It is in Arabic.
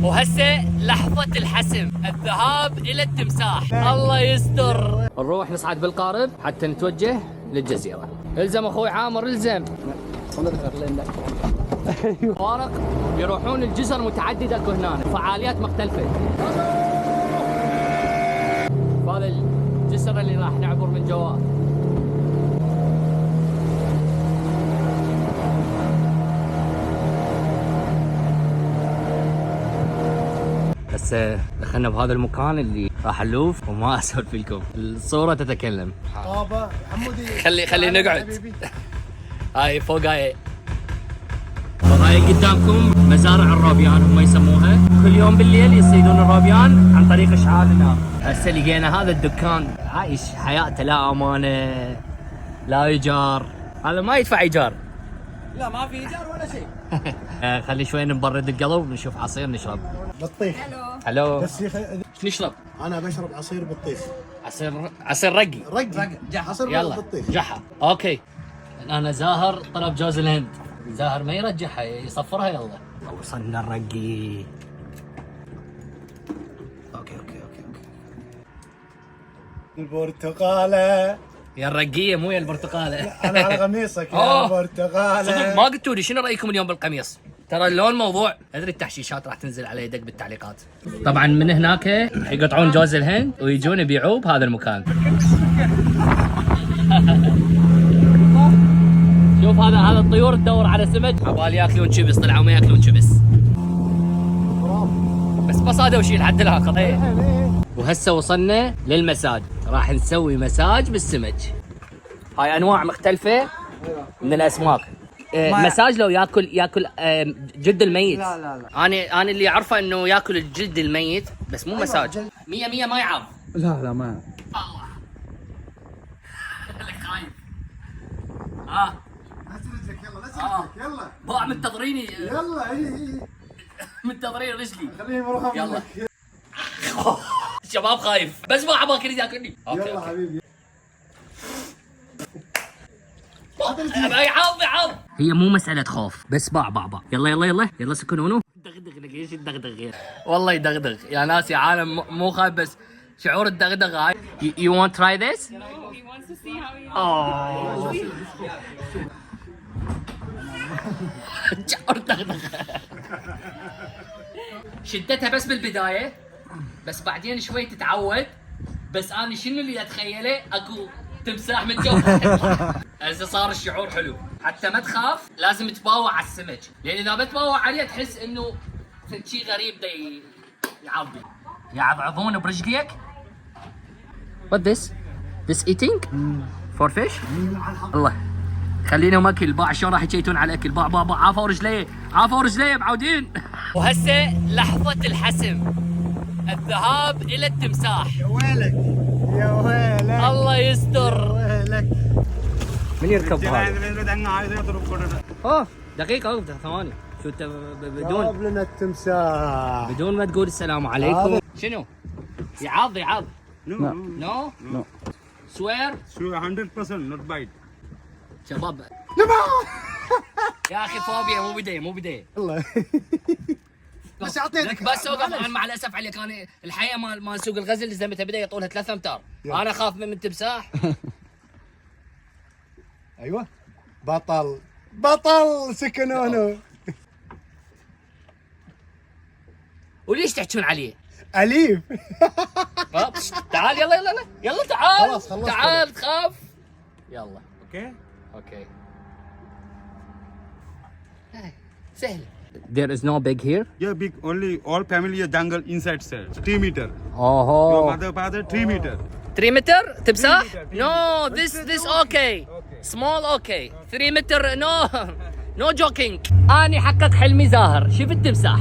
وهسه لحظة الحسم، الذهاب إلى التمساح. الله يستر. نروح نصعد بالقارب حتى نتوجه للجزيرة. الزم أخوي عامر، الزم. فارق يروحون الجزر متعددة اكو هنا، فعاليات مختلفة. هذا الجسر اللي راح نعبر من جواه. بس دخلنا بهذا المكان اللي راح نلوف وما اسولف لكم، الصورة تتكلم. بابا حمودي خلي نقعد. هاي فوق هاي. وهاي قدامكم مزارع الروبيان هم يسموها، كل يوم بالليل يصيدون الروبيان عن طريق اشعال النار. هسه لقينا هذا الدكان عايش حياته لا امانه لا ايجار، هذا ما يدفع ايجار. لا ما في ايجار ولا شيء. خلي شوي نبرد القلب ونشوف عصير نشرب. بطيخ. هلو. بس ايش نشرب؟ انا بشرب عصير بطيخ. عصير رقي. عصير يلا بطيخ. جحا. اوكي. انا زاهر طلب جوز الهند، زاهر ما يرجعها يصفرها. يلا وصلنا الرقي. اوكي البرتقاله يا الرقيه مو يا البرتقاله. انا على قميصك يا برتقاله. صدق ما قلتوا لي شنو رايكم اليوم بالقميص؟ ترى اللون موضوع. ادري التحشيشات راح تنزل عليه، دق بالتعليقات. طبعا من هناك يقطعون جوز الهند ويجون يبيعوه بهذا المكان. شوف هذا الطيور تدور على سمك، عبالي ياكلون شبس، طلعوا ما ياكلون شبس. بس هذا وشي لحد الآخر. وهسه وصلنا للمساج، راح نسوي مساج بالسمك. هاي انواع مختلفة من الاسماك. مساج لو ياكل جلد الميت. لا انا اللي اعرفه انه ياكل الجلد الميت، بس مو مساج. 100 ما يعض. لا ما الله. لك خايف. يلا باع منتظريني. يلا منتظرين رجلي. خليني اروح. يلا. شباب خايف، بس ما عباك يريد ياكلني. يلا حبيبي. يعض. هي مو مسألة خوف، بس باع. يلا سكنونو. دغدغ ايش الدغدغ؟ والله يدغدغ يا ناس يا عالم، مو خايف بس شعور الدغدغ هاي. You want to try this? He wants to see how he شعور الدغدغ. شدتها بس بالبداية، بس بعدين شوي تتعود. بس انا شنو اللي اتخيله؟ اكو تمساح من جو. هسه صار الشعور حلو، حتى ما تخاف. لازم تباوع على السمك، لان اذا بتباوع عليه تحس انه شيء غريب يعضي. يعضعضون برجليك. What this eating for fish؟ الله خلينا اكل. باع شلون راح يجيتون على الاكل. باع عافوا رجليه معودين. وهسه لحظة الحسم، الذهاب الى التمساح. يا ويلك الله يستر. ويلك. من يركب هذا؟ دقيقة ثواني. شو انت جاب لنا التمساح بدون ما تقول السلام عليكم. شنو؟ يعض. No. Swear 100% not bite. شباب يا اخي فوبيا مو بداية. الله. بس اعطيتك بس اوقف. مع الاسف عليك، انا الحقيقه مال سوق الغزل زمتها بدايه طولها 3 امتار. انا اخاف من تمساح. ايوه بطل سكنونو. وليش تحكون عليه؟ اليف. تعال يلا تعال. خلاص تعال تخاف. يلا Okay. اوكي. سهل. There is no big here. Yeah, big. Only all family jungle inside sir. 3 meter. Oh. Your mother father 3 meter. 3 متر تمساح؟ 3 meter. No, this okay. Small okay. 3 متر no joking. اني حقق حلمي زاهر، شوف التمساح.